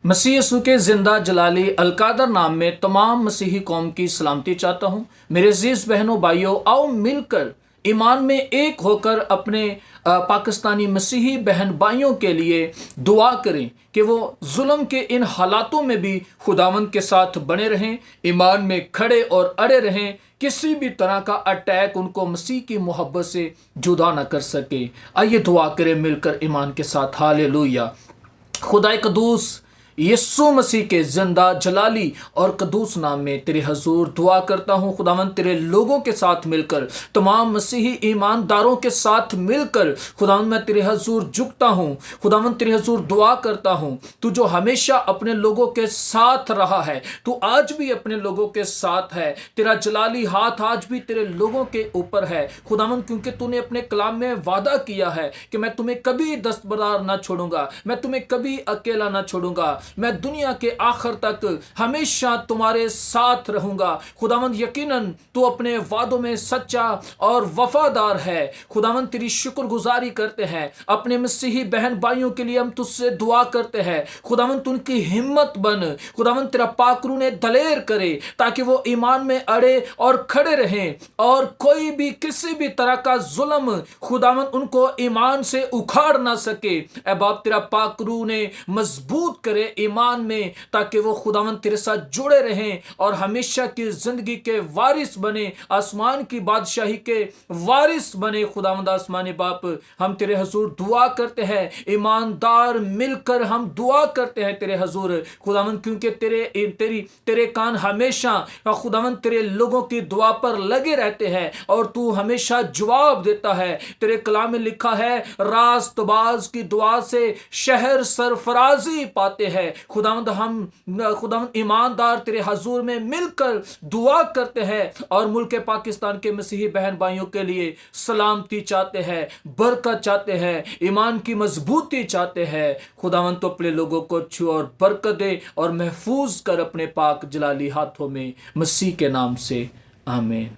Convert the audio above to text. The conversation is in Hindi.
मसीह यीशु के जिंदा जलाली अलकादर नाम में तमाम मसीही कौम की सलामती चाहता हूँ। मेरे अजीज बहनों भाइयों, आओ मिलकर ईमान में एक होकर अपने पाकिस्तानी मसीही बहन भाइयों के लिए दुआ करें कि वो जुल्म के इन हालातों में भी खुदावंद के साथ बने रहें, ईमान में खड़े और अड़े रहें। किसी भी तरह का अटैक उनको मसीह की मोहब्बत से जुदा न कर सके। आइए दुआ करें मिलकर ईमान के साथ। हालेलुया। खुदा कदूस यीशु मसीह के जिंदा जलाली और कदूस नाम में तेरे हजूर दुआ करता हूँ। खुदावंद तेरे लोगों के साथ मिलकर, तमाम मसीही ईमानदारों के साथ मिलकर खुदावंद मैं तेरे हजूर झुकता हूँ। खुदावंद तेरे हजूर दुआ करता हूँ। तू जो हमेशा अपने लोगों के साथ रहा है, तू आज भी अपने लोगों के साथ है। तेरा जलाली हाथ आज भी तेरे लोगों के ऊपर है खुदावंद, क्योंकि तूने अपने कलाम में वादा किया है कि मैं तुम्हें कभी दस्तबरदार ना छोड़ूंगा, मैं तुम्हें कभी अकेला ना छोड़ूंगा, मैं दुनिया के आखिर तक हमेशा तुम्हारे साथ रहूंगा। खुदावंद यकीनन तू अपने वादों में सच्चा और वफादार है। खुदावंद तेरी शुक्रगुजारी करते हैं। अपने मसीही बहन भाइयों के लिए हम तुझसे दुआ करते हैं। खुदावंद उनकी हिम्मत बन। खुदावंद तेरा पाकरू ने दलेर करे ताकि वो ईमान में अड़े और खड़े रहें और कोई भी किसी भी तरह का जुल्म खुदावंद उनको ईमान से उखाड़ ना सके। ऐ बाप तेरा पाकरू ने मजबूत करे ईमान में, ताकि वो खुदावंद तेरे साथ जुड़े रहें और हमेशा की जिंदगी के वारिस बने, आसमान की बादशाही के वारिस बने। खुदावंद आसमानी बाप, हम तेरे हजूर दुआ करते हैं, ईमानदार मिलकर हम दुआ करते हैं तेरे हजूर खुदावंद, क्योंकि तेरे कान हमेशा खुदावंद तेरे लोगों की दुआ पर लगे रहते हैं और तू हमेशा जवाब देता है। तेरे कलाम में लिखा है, रास्तबाज की दुआ से शहर सरफराजी पाते हैं। खुदावंद हम खुदावंद ईमानदार तेरे हजूर में मिलकर दुआ करते हैं और मुल्क पाकिस्तान के मसीही बहन भाइयों के लिए सलामती चाहते हैं, बरकत चाहते हैं, ईमान की मजबूती चाहते हैं। खुदावंद तो अपने लोगों को छू और बरकत दे और महफूज कर अपने पाक जलाली हाथों में, मसीह के नाम से, आमीन।